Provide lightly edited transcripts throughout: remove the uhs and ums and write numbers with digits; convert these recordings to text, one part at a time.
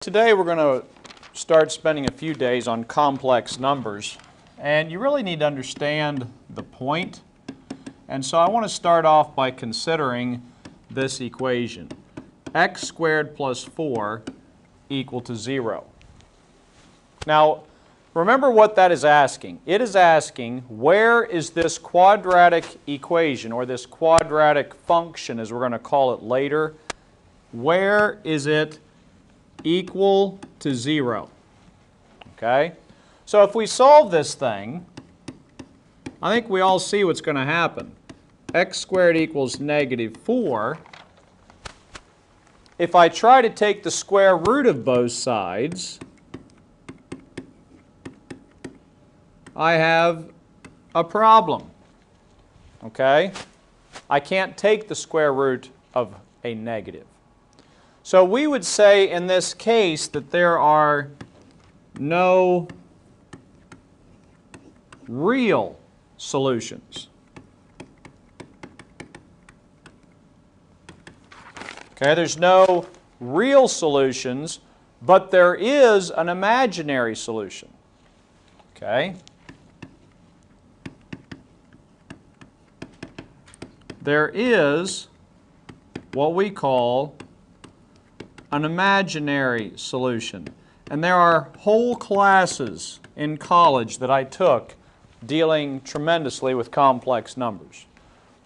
Today we're going to start spending a few days on complex numbers, and you really need to understand the point. And so I want to start off by considering this equation. X squared plus 4 equal to 0. Now remember what that is asking. It is asking where is this quadratic equation, or this quadratic function as we're going to call it later, where is it equal to 0? Okay? So if we solve this thing, I think we all see what's going to happen. X squared equals negative 4. If I try to take the square root of both sides, I have a problem. Okay? I can't take the square root of a negative. So we would say in this case that there are no real solutions. Okay, there's no real solutions, but there is an imaginary solution. Okay? There is what we call an imaginary solution. And there are whole classes in college that I took dealing tremendously with complex numbers.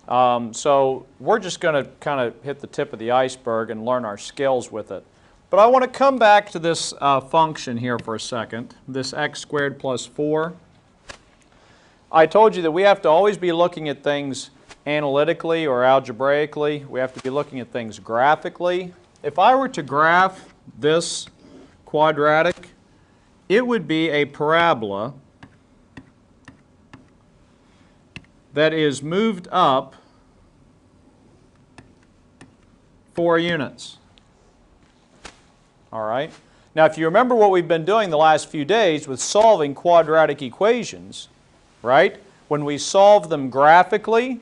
So we're just going to kind of hit the tip of the iceberg and learn our skills with it. But I want to come back to this function here for a second, this x squared plus 4. I told you that we have to always be looking at things analytically or algebraically. We have to be looking at things graphically. If I were to graph this quadratic, it would be a parabola that is moved up 4 units. All right? Now, if you remember what we've been doing the last few days with solving quadratic equations, right? When we solve them graphically,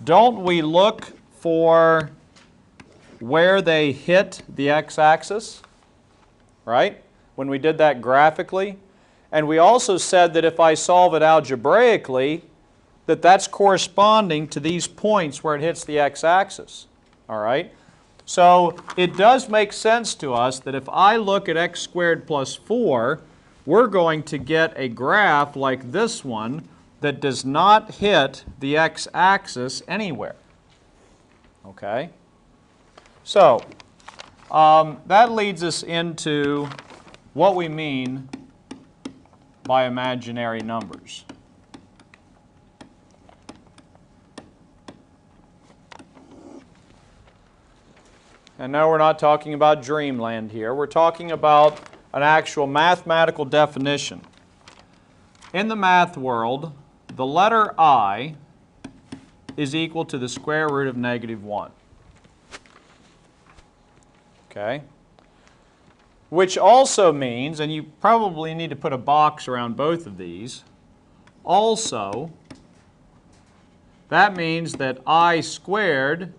don't we look for where they hit the x-axis, right? When we did that graphically. And we also said that if I solve it algebraically, that that's corresponding to these points where it hits the x-axis, all right? So it does make sense to us that if I look at x squared plus 4, we're going to get a graph like this one that does not hit the x-axis anywhere, okay? So, that leads us into what we mean by imaginary numbers. And no, we're not talking about dreamland here. We're talking about an actual mathematical definition. In the math world, the letter I is equal to the square root of negative 1. Okay? Which also means, and you probably need to put a box around both of these, also, that means that I squared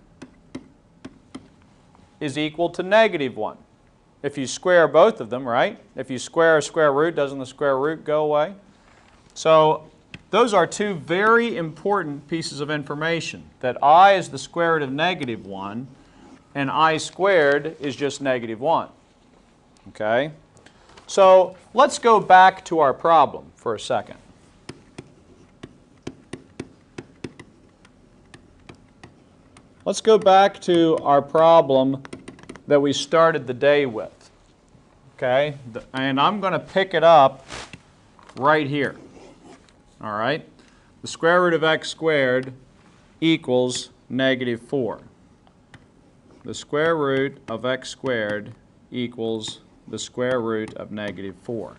is equal to negative 1. If you square both of them, right? If you square a square root, doesn't the square root go away? So those are two very important pieces of information, that I is the square root of negative 1, and I squared is just negative 1. Okay? So let's go back to our problem for a second. Let's go back to our problem that we started the day with. Okay? And I'm going to pick it up right here. All right? The square root of x squared equals negative 4. The square root of x squared equals the square root of negative 4.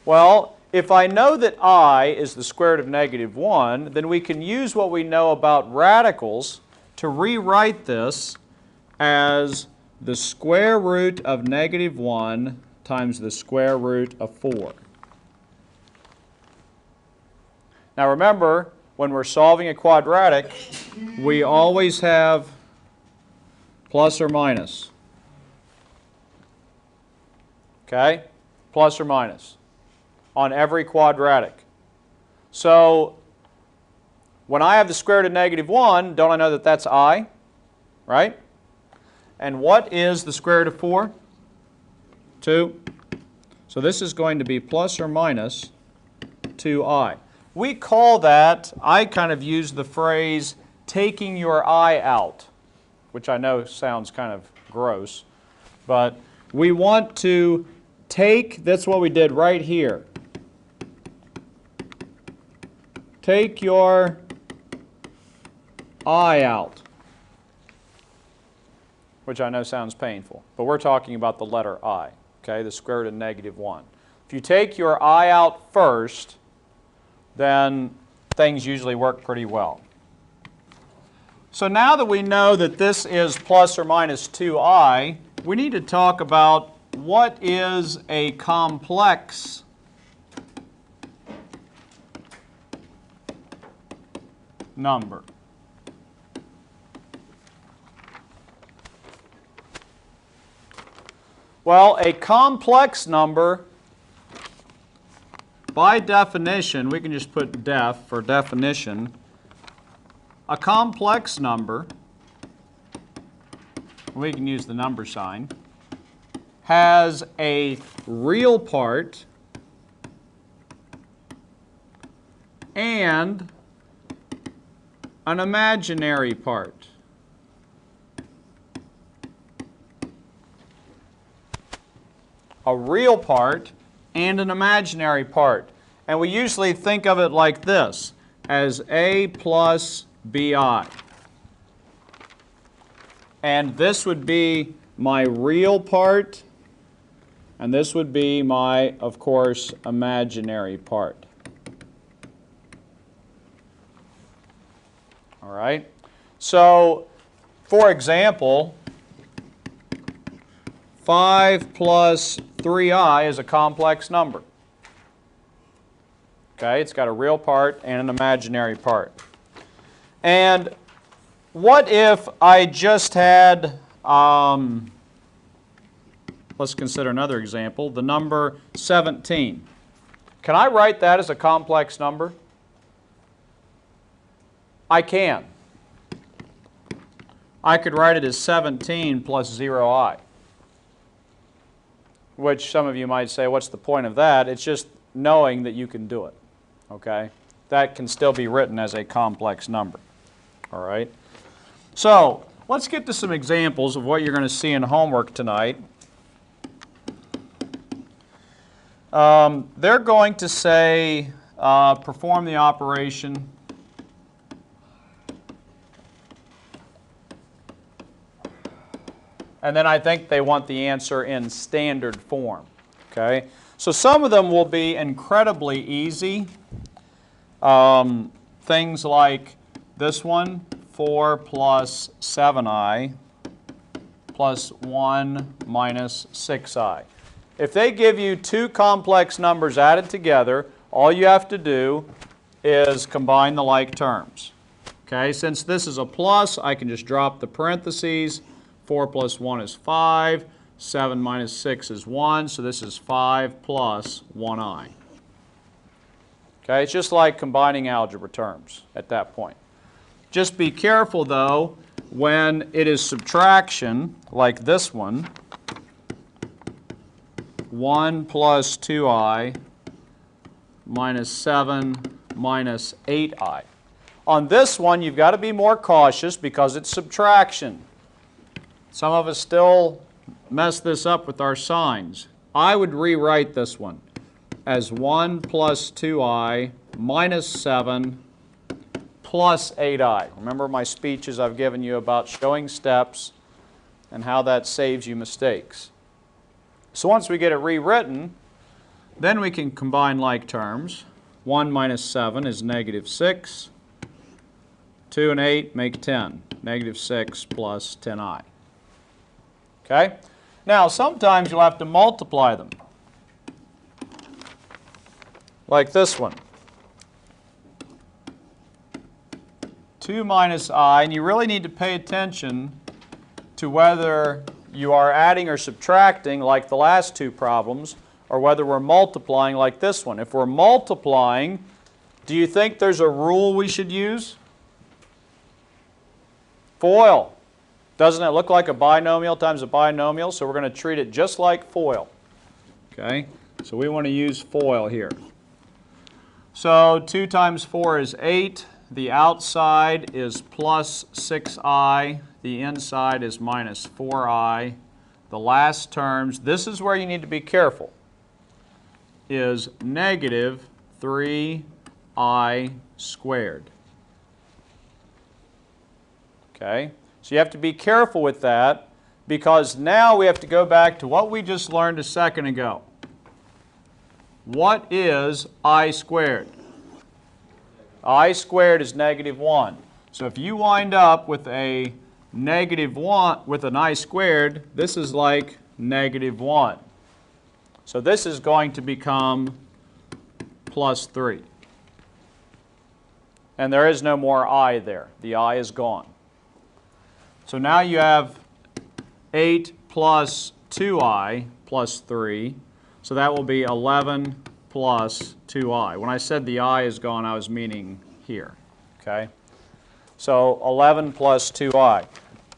Well, if I know that I is the square root of negative 1, then we can use what we know about radicals to rewrite this as the square root of negative 1 times the square root of 4. Now remember, when we're solving a quadratic, we always have plus or minus. okay, plus or minus, on every quadratic. So when I have the square root of negative 1, don't I know that that's I, right? And what is the square root of 4? 2. So this is going to be plus or minus 2i. We call that, I kind of use the phrase, taking your I out, which I know sounds kind of gross, but we want to take, that's what we did right here. Take your I out, which I know sounds painful, but we're talking about the letter I, okay, the square root of negative 1. If you take your I out first, then things usually work pretty well. So now that we know that this is plus or minus 2i, we need to talk about what is a complex number. Well, a complex number, by definition, we can just put def for definition, a complex number, we can use the number sign, has a real part and an imaginary part. A real part and an imaginary part. And we usually think of it like this, as A plus BI. And this would be my real part, and this would be my, of course, imaginary part. All right? So, for example, 5 plus 3i is a complex number. Okay, it's got a real part and an imaginary part. And what if I just had, let's consider another example, the number 17. Can I write that as a complex number? I can. I could write it as 17 plus 0i. Which some of you might say, what's the point of that? It's just knowing that you can do it. Okay? That can still be written as a complex number. All right? So, let's get to some examples of what you're going to see in homework tonight. They're going to say, perform the operation. And then I think they want the answer in standard form. Okay? So some of them will be incredibly easy. Things like this one, 4 plus 7i plus 1 minus 6i. If they give you two complex numbers added together, all you have to do is combine the like terms. Okay? Since this is a plus, I can just drop the parentheses. 4 plus 1 is 5. 7 minus 6 is 1. So this is 5 plus 1i. Okay, it's just like combining algebra terms at that point. Just be careful, though, when it is subtraction, like this one, 1 plus 2i minus 7 minus 8i. On this one, you've got to be more cautious because it's subtraction. Some of us still mess this up with our signs. I would rewrite this one as 1 plus 2i minus 7 plus 8i. Remember my speeches I've given you about showing steps and how that saves you mistakes. So once we get it rewritten, then we can combine like terms. 1 minus 7 is negative 6. 2 and 8 make 10. Negative 6 plus 10i. Okay? Now, sometimes you'll have to multiply them. Like this one. 2 minus I, and you really need to pay attention to whether you are adding or subtracting like the last two problems, or whether we're multiplying like this one. If we're multiplying, do you think there's a rule we should use? FOIL. Doesn't it look like a binomial times a binomial? So we're going to treat it just like FOIL. Okay? So we want to use FOIL here. So 2 times 4 is 8. The outside is plus 6i. The inside is minus 4i. The last terms, this is where you need to be careful, is negative 3i squared. Okay? So you have to be careful with that, because now we have to go back to what we just learned a second ago. What is I squared? I squared is negative 1. So if you wind up with a negative 1 with an I squared, this is like negative 1. So this is going to become plus 3. And there is no more I there. The I is gone. So now you have 8 plus 2i plus 3. So that will be 11 plus 2i. When I said the I is gone, I was meaning here. Okay? So 11 plus 2i.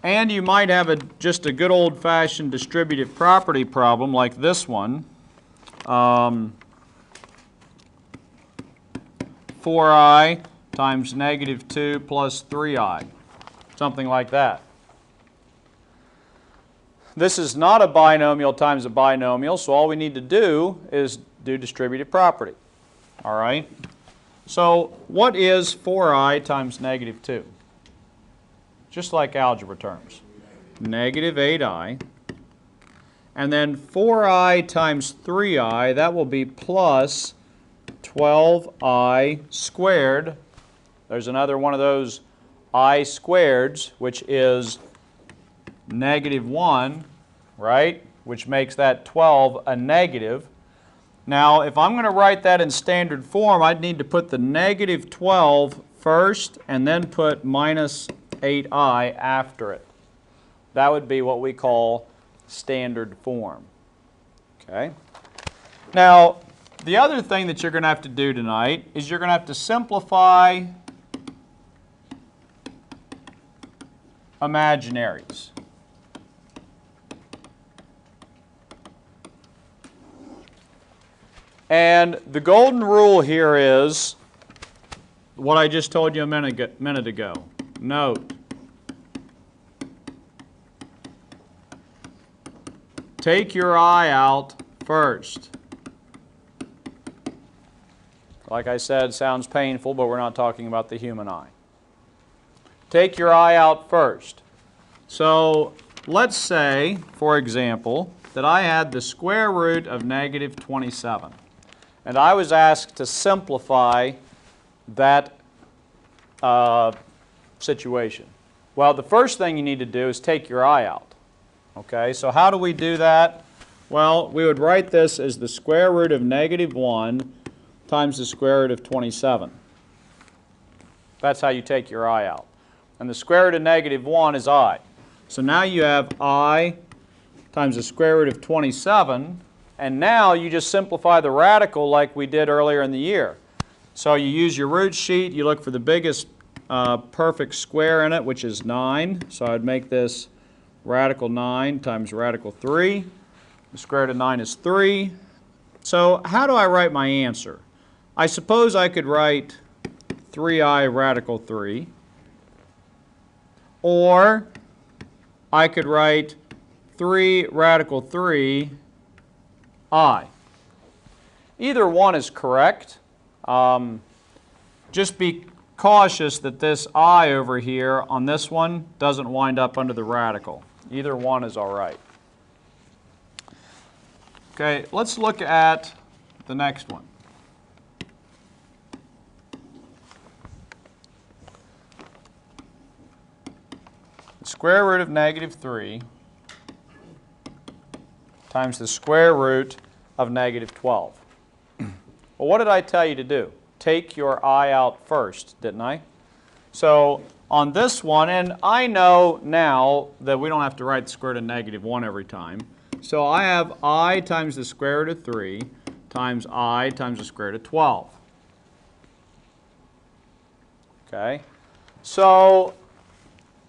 And you might have just a good old-fashioned distributive property problem like this one. 4i times negative 2 plus 3i. Something like that. This is not a binomial times a binomial, so all we need to do is do distributive property. All right? So what is 4i times negative 2? Just like algebra terms. Negative 8i. And then 4i times 3i, that will be plus 12i squared. There's another one of those I squareds, which is negative 1, right? Which makes that 12 a negative. Now, if I'm going to write that in standard form, I'd need to put the negative 12 first and then put minus 8i after it. That would be what we call standard form. Okay? Now, the other thing that you're going to have to do tonight is you're going to have to simplify imaginaries. And the golden rule here is what I just told you a minute ago. Note, take your I out first. Like I said, sounds painful, but we're not talking about the human eye. Take your I out first. So let's say, for example, that I had the square root of negative 27. And I was asked to simplify that situation. Well, the first thing you need to do is take your I out. Okay, so how do we do that? Well, we would write this as the square root of negative 1 times the square root of 27. That's how you take your I out. And the square root of negative 1 is I. So now you have I times the square root of 27, and now you just simplify the radical like we did earlier in the year. So you use your root sheet, you look for the biggest perfect square in it, which is 9. So I would make this radical 9 times radical 3. The square root of 9 is 3. So how do I write my answer? I suppose I could write 3i radical 3. Or I could write 3 radical 3 I. Either one is correct. Just be cautious that this I over here on this one doesn't wind up under the radical. Either one is all right. Okay, let's look at the next one. The square root of negative 3 times the square root of negative 12. Well, what did I tell you to do? Take your I out first, didn't I? So on this one, and I know now that we don't have to write the square root of negative 1 every time. So I have I times the square root of 3 times I times the square root of 12. Okay? So,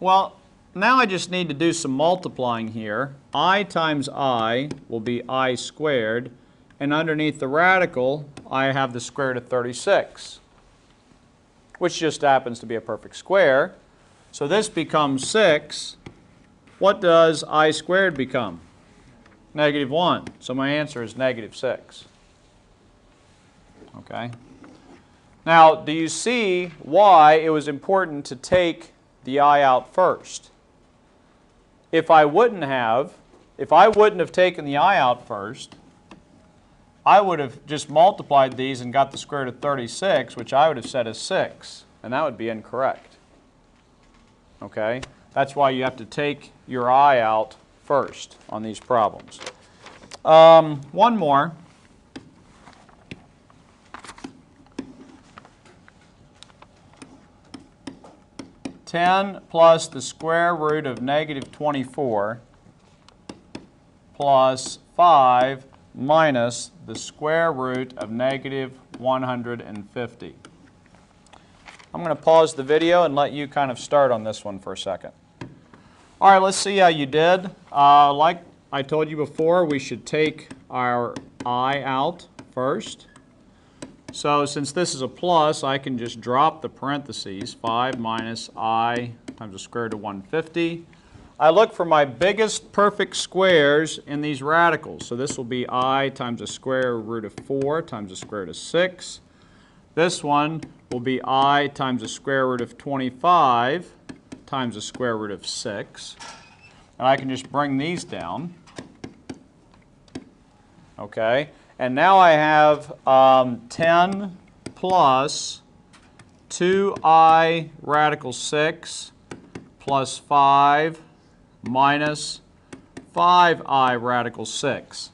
well, now I just need to do some multiplying here. I times I will be I squared, and underneath the radical, I have the square root of 36, which just happens to be a perfect square. So this becomes 6. What does I squared become? Negative 1. So my answer is negative 6. Okay? Now, do you see why it was important to take the I out first? If I wouldn't have taken the I out first, I would have just multiplied these and got the square root of 36, which I would have said is 6, and that would be incorrect. Okay? That's why you have to take your I out first on these problems. One more. $10 plus the square root of negative 24 plus 5 minus the square root of negative 150. I'm going to pause the video and let you kind of start on this one for a second. All right, let's see how you did. Like I told you before, we should take our I out first. So since this is a plus, I can just drop the parentheses, 5 minus I times the square root of 150. I look for my biggest perfect squares in these radicals. So this will be I times the square root of 4 times the square root of 6. This one will be I times the square root of 25 times the square root of 6. And I can just bring these down. Okay? And now I have 10 plus 2I radical 6 plus 5 minus 5I radical 6.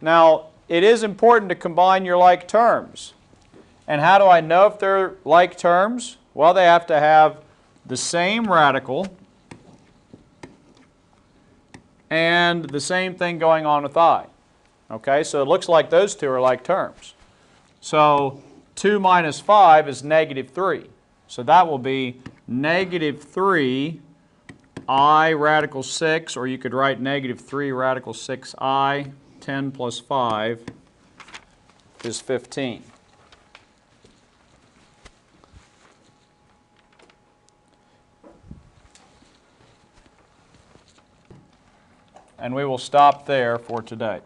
Now, it is important to combine your like terms. And how do I know if they're like terms? Well, they have to have the same radical and the same thing going on with I. Okay, so it looks like those two are like terms. So 2 minus 5 is negative 3. So that will be negative 3 I radical 6, or you could write negative 3 radical 6I. 10 plus 5 is 15. And we will stop there for today.